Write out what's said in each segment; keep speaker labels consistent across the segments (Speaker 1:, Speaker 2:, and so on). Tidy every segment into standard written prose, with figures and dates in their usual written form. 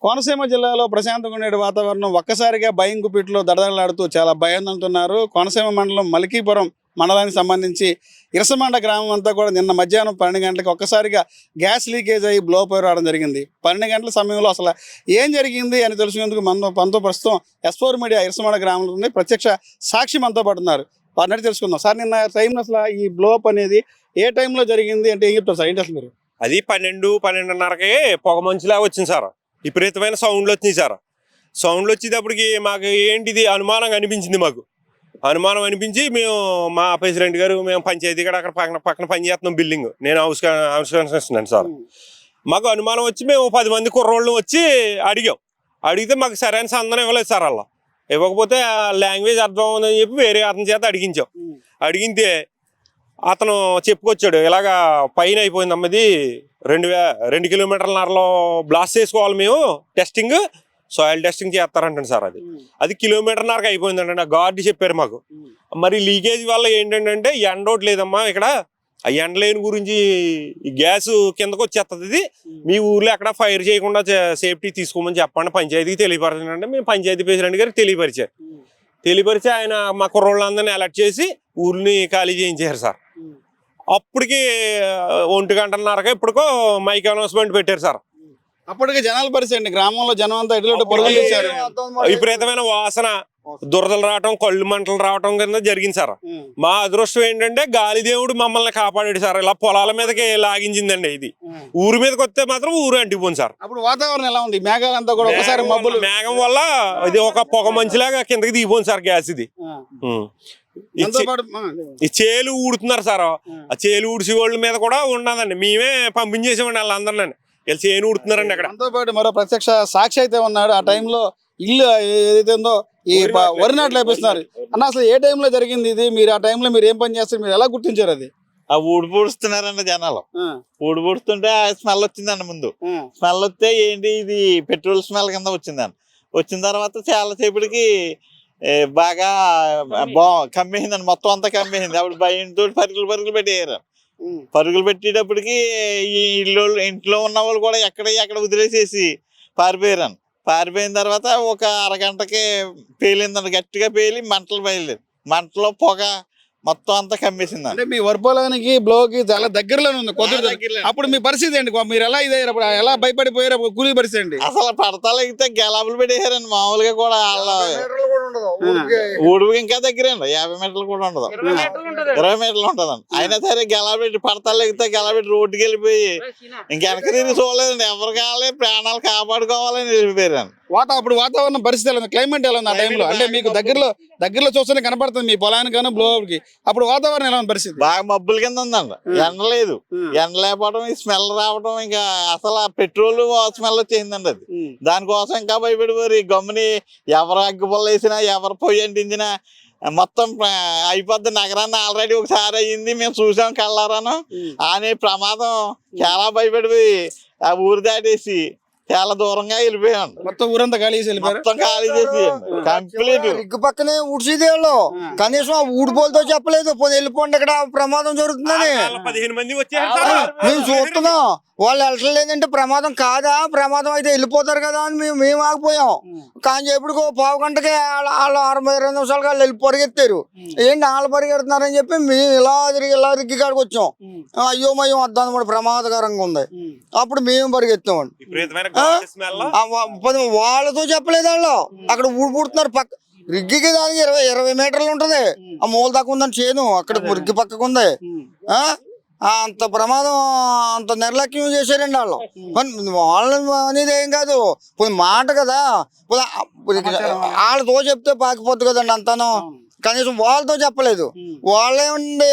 Speaker 1: కోనసీమ జిల్లాలో ప్రశాంతంగా ఉండే వాతావరణం ఒక్కసారిగా భయం గుప్పిట్లో దడదడలాడుతూ చాలా భయాందోళనతున్నారు. కోనసీమ మండలం మలికీపురం మండలానికి సంబంధించి ఇరసమండ గ్రామం అంతా కూడా నిన్న మధ్యాహ్నం 12 గంటలకు ఒక్కసారిగా గ్యాస్ లీకేజ్ అయ్యి బ్లో పోయి రావడం జరిగింది. 12 గంటల సమయంలో అసలు ఏం జరిగింది అని తెలుసుకునేందుకు మనతో ప్రస్తుతం S4 మీడియా ఇరసమండ గ్రామంలో ఉంది. ప్రత్యక్ష సాక్షి మనతో పాటు ఉన్నారు. వారిని తెలుసుకుందాం. సార్, నిన్న టైంలో అసలు ఈ బ్లోఅప్ అనేది ఏ టైంలో జరిగింది అంటే ఏం చెప్తారు సార్? ఏంటి అసలు మీరు?
Speaker 2: అది 12-12:30కి పొగ మంచులాగా వచ్చింది సార్. విపరీతమైన సౌండ్లు వచ్చినాయి సార్. సౌండ్లు వచ్చేటప్పటికి మాకు ఏంటిది అనుమానంగా అనిపించింది. అనుమానం అనిపించి మేము మా ప్రెసిడెంట్ గారు మేము పంచాయతీ కూడా అక్కడ పక్కన పని చేస్తున్నాం. బిల్డింగ్ నేను హౌస్ కన్స్ట్రక్షన్ సార్. మాకు అనుమానం వచ్చి మేము 10 మంది కుర్రోళ్ళు వచ్చి అడిగితే మాకు సరైన సందనం ఇవ్వలేదు సార్. అలా ఇవ్వకపోతే లాంగ్వేజ్ అర్థం అవుతుందని చెప్పి వేరే అతని చేత అడిగితే అతను చెప్పుకొచ్చాడు, ఇలాగా పైన అయిపోయింది అమ్మది 2 కిలోమీటర్లన్నరలో బ్లాస్ట్ చేసుకోవాలి మేము, టెస్టింగ్ సాయిల్ టెస్టింగ్ చేస్తారంటండి సార్. అది కిలోమీటర్న్నరకు అయిపోయిందండి. ఆ గార్డు చెప్పారు మాకు. మరి లీకేజ్ వల్ల ఏంటంటే ఎండోట్ లేదమ్మా ఇక్కడ, ఆ ఎండలేని గురించి ఈ గ్యాస్ కిందకు వచ్చేస్తుంది. ఇది మీ ఊర్లో ఎక్కడ ఫైర్ చేయకుండా సేఫ్టీ తీసుకోమని చెప్పండి, పంచాయతీకి తెలియపరచండి. మేము పంచాయతీ ప్రెసిడెంట్ గారికి తెలియపరిచి ఆయన మా కుర్రోళ్ళందరినీ అలర్ట్ చేసి ఊరిని ఖాళీ చేయించారు సార్. అప్పటికి 1 గంటన్నరగా ఇప్పటికో మైక్ అనౌన్స్మెంట్ పెట్టారు సార్.
Speaker 1: అప్పటికి జనాల పరిస్థితి గ్రామంలో జనం అంతా ఎటువంటి పొరుగులు చేశారు.
Speaker 2: విపరీతమైన వాసన, దురదలు రావటం, కళ్ళు మంటలు రావటం కింద జరిగింది సార్. మా అదృష్టం ఏంటంటే గాలిదేవుడు మమ్మల్ని కాపాడాడు సార్. ఇలా పొలాల మీదకి లాగించిందండి. ఇది ఊరి మీదకి వస్తే మాత్రం ఊరు అంటిపోయింది సార్.
Speaker 1: అప్పుడు వాతావరణం ఎలా ఉంది? మేఘాలంతా కూడా ఒకసారి మబ్బులు,
Speaker 2: మేఘం వల్ల ఇది ఒక పొగ మంచిలాగా కిందకి దిగిపోయింది సార్ గ్యాస్. ఇది ఈ చేలు ఊడుతున్నారు సార్. ఆ చేలు ఊడిసి వాళ్ళ మీద కూడా ఉన్నదండి. మేమే పంపించేసామండి వాళ్ళందరినీ. వీళ్ళు చేను ఊడుతున్నారండి అక్కడ.
Speaker 1: దాంతో పాటు మరో ప్రత్యక్ష సాక్షి అయితే ఉన్నాడు. ఆ టైంలో ఇల్లు ఏదైతే ఉందో ఈ వరి నాట్లు వేపిస్తున్నారు అన్న. అసలు ఏ టైంలో జరిగింది ఇది? మీరు ఆ టైంలో మీరు ఏం పని చేస్తారు? మీరు ఎలా గుర్తించారు అది?
Speaker 3: ఆ ఊడి పూడుస్తున్నారండి జనాలు. ఊడి పూడుతుంటే స్మెల్ వచ్చిందండి. ముందు స్మెల్ వస్తే ఏంటి ఇది పెట్రోల్ స్మెల్ కింద వచ్చిన తర్వాత చాలాసేపటికి బాగా కమ్మేసిందండి. మొత్తం అంతా కమ్మేసింది. అప్పుడు భయంతో పరుగులు పెట్టేయారు. పరుగులు పెట్టేటప్పటికి ఈ ఇంట్లో ఉన్న వాళ్ళు కూడా ఎక్కడ వదిలేసేసి పారిపోయిన తర్వాత ఒక అరగంటకి పేలిందండి. గట్టిగా పేలి మంటలో పొగ మొత్తం అంతా కమ్మేసింది.
Speaker 1: అంటే మీ వర్పోలానికి బ్లోకి చాలా దగ్గరలోనే ఉంది. అప్పుడు మీ పరిస్థితి ఏంటి? మీరు ఎలా ఇదయ్యారు? అప్పుడు ఎలా భయపడిపోయారు? కూలీ పరిస్థితి ఏంటి?
Speaker 3: అసలు పడతలెగితే గెలాబులు పెట్టేశారండి. మామూలుగా కూడా ఊడుపు ఇంకా దగ్గర అండి. 50 మీటర్లు కూడా ఉండదు, 20 మీటర్లు ఉంటదండి. అయినా సరే గెలాబెట్టి పడతలెగితే గెలాబెట్టి రోడ్డుకి వెళ్ళిపోయి ఇంకెనక తిరిగి చూడలేదండి. ఎవరు కావాలి, ప్రాణాలు కాపాడుకోవాలని వెళ్ళిపోయారండి.
Speaker 1: అప్పుడు వాతావరణం పరిస్థితి ఎలా ఉంది? క్లైమేట్ ఎలా ఉంది ఆ టైంలో? అంటే మీకు దగ్గరలో చూస్తేనే కనపడుతుంది మీ పొలానికైనా బ్లోకి. అప్పుడు వాతావరణం ఎలా ఉంది పరిస్థితి?
Speaker 3: బాగా మబ్బుల కింద ఉందండి. ఎండ లేదు. ఎండ లేకపోవడం, ఈ స్మెల్ రావడం, ఇంకా అసలు పెట్రోల్ స్మెల్ వచ్చేసిందండి. అది దానికోసం ఇంకా భయపడిపోయి గమ్ముని ఎవరు అగ్గిపుల్ల వేసినా, ఎవరు పొయ్యి అంటించినా మొత్తం అయిపోద్ది. నగరాన్ని ఆల్రెడీ ఒకసారి అయ్యింది, మేము చూసాం కళ్ళారాను. అనే ప్రమాదం చాలా భయపడిపోయి ఆ ఊరు దాటేసి చాలా దూరంగా వెళ్ళిపోయాం.
Speaker 1: మొత్తం ఊరంతా ఖాళీ చేసి
Speaker 3: మొత్తం ఖాళీ చేసి కంప్లీట్
Speaker 4: ఇగ్గు పక్కనే ఊడ్చేది వాళ్ళు. కనీసం ఆ ఊడిపోలతో చెప్పలేదు వెళ్ళిపోండి ఇక్కడ ప్రమాదం జరుగుతుందని.
Speaker 2: 15 మంది
Speaker 4: మేము చూస్తున్నాం. వాళ్ళు వెళ్ళలేదంటే ప్రమాదం కాదా, ప్రమాదం అయితే వెళ్ళిపోతారు కదా అని మేము ఆగిపోయాం. కానీ ఎప్పుడు పావు గంటకే వాళ్ళు 60-20 నిమిషాలుగా వెళ్ళి పరిగెత్తారు. ఏంటి వాళ్ళు పరిగెడుతున్నారని చెప్పి మేము ఇలా తిరిగి కాడికి వచ్చాం. అయ్యో మయం వద్దాం కూడా ప్రమాదకరంగా ఉంది. అప్పుడు మేము పరిగెత్తామండి. వాళ్ళతో చెప్పలేదు వాళ్ళు. అక్కడ ఊడిపుడుతున్నారు. రిగ్గికి దానికి 20 మీటర్లు ఉంటది. ఆ మూల దాకా ఉందని చేను అక్కడ రిగ్గి పక్కకు ఉంది. అంత ప్రమాదం, అంత నిర్లక్ష్యం చేశారండి వాళ్ళు. వాళ్ళని అనేది ఏం కాదు, కొన్ని మాట కదా. వాళ్ళతో చెప్తే పాకిపోద్దు కదండి అంతాను. కనీసం వాళ్ళతో చెప్పలేదు. వాళ్ళేమండి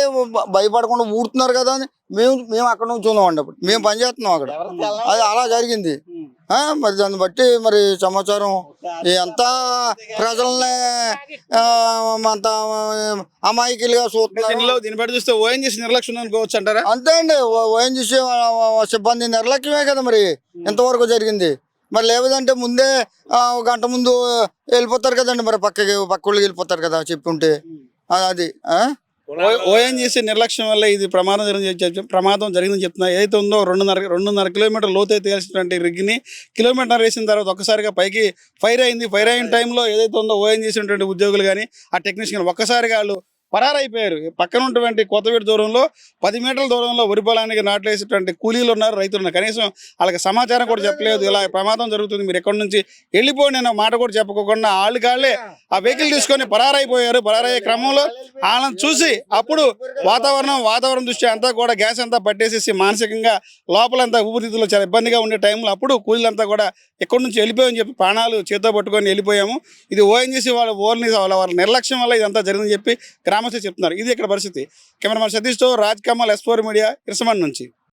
Speaker 4: భయపడకుండా ఊడుతున్నారు కదా అని మేము అక్కడ నుంచి ఉన్నామండి. అప్పుడు మేము పనిచేస్తున్నాం అక్కడ. అది అలా జరిగింది. మరి దాన్ని బట్టి మరి సమాచారం అంతా ప్రజల్ని అంత అమాయకులుగా చూస్తున్నారు.
Speaker 1: దీన్ని బట్టి చూస్తే ఓఎన్జీసీ నిర్లక్ష్యం అనుకోవచ్చు అంటారా?
Speaker 4: అంతే అండి. ఓఎన్జీసీ సిబ్బంది నిర్లక్ష్యమే కదా మరి ఇంతవరకు జరిగింది. మరి లేదంటే ముందే 1 గంట ముందు వెళ్ళిపోతారు కదండి. మరి పక్కకి వెళ్ళిపోతారు కదా చెప్పి ఉంటే. అది
Speaker 1: ఓఎన్జీసీ నిర్లక్ష్యం వల్ల ఇది ప్రమాదం జరిగిందని చెప్తున్నారు. ఏదైతే ఉందో 2.5 కిలోమీటర్ లోతైతే తేల్చినటువంటి రిగ్ని కిలోమీటర్ వేసిన తర్వాత ఒక్కసారిగా పైకి ఫైర్ అయింది. ఫైర్ అయిన టైంలో ఏదైతే ఉందో ఓఎన్జీసీ ఉన్నటువంటి ఉద్యోగులు కానీ ఆ టెక్నీషియన్ ఒక్కసారిగా వాళ్ళు పరారైపోయారు. పక్కన ఉన్నటువంటి కొత్తపేట దూరంలో 10 మీటర్ల దూరంలో వరి పొలానికి నాట్లేసేటువంటి కూలీలు ఉన్నారు, రైతులు ఉన్నారు. కనీసం వాళ్ళకి సమాచారం కూడా చెప్పలేదు, ఇలా ప్రమాదం జరుగుతుంది, మీరు ఎక్కడి నుంచి వెళ్ళిపోండి అనే మాట కూడా చెప్పుకోకుండా వాళ్ళే ఆ వెహికల్ తీసుకొని పరారైపోయారు. పరారయ్యే క్రమంలో వాళ్ళని చూసి అప్పుడు వాతావరణం దృష్ట్యా అంతా కూడా గ్యాస్ అంతా పట్టేసేసి మానసికంగా లోపలంతా ఊపిరితిత్తులో చాలా ఇబ్బందిగా ఉండే టైంలో అప్పుడు కూలీలంతా కూడా ఎక్కడి నుంచి వెళ్ళిపోయామని చెప్పి ప్రాణాలు చేతితో పట్టుకొని వెళ్ళిపోయాము. ఇది ఓఎన్జీసీ వాళ్ళ నిర్లక్ష్యం వల్ల ఇదంతా జరిగిందని చెప్పి గ్రామస్తులు చెప్తున్నారు. ఇది ఇక్కడ పరిస్థితి. కెమెరామెన్ సతీష్తో రాజ్ కమల్, S4 మీడియా, ఇరసమండ నుంచి.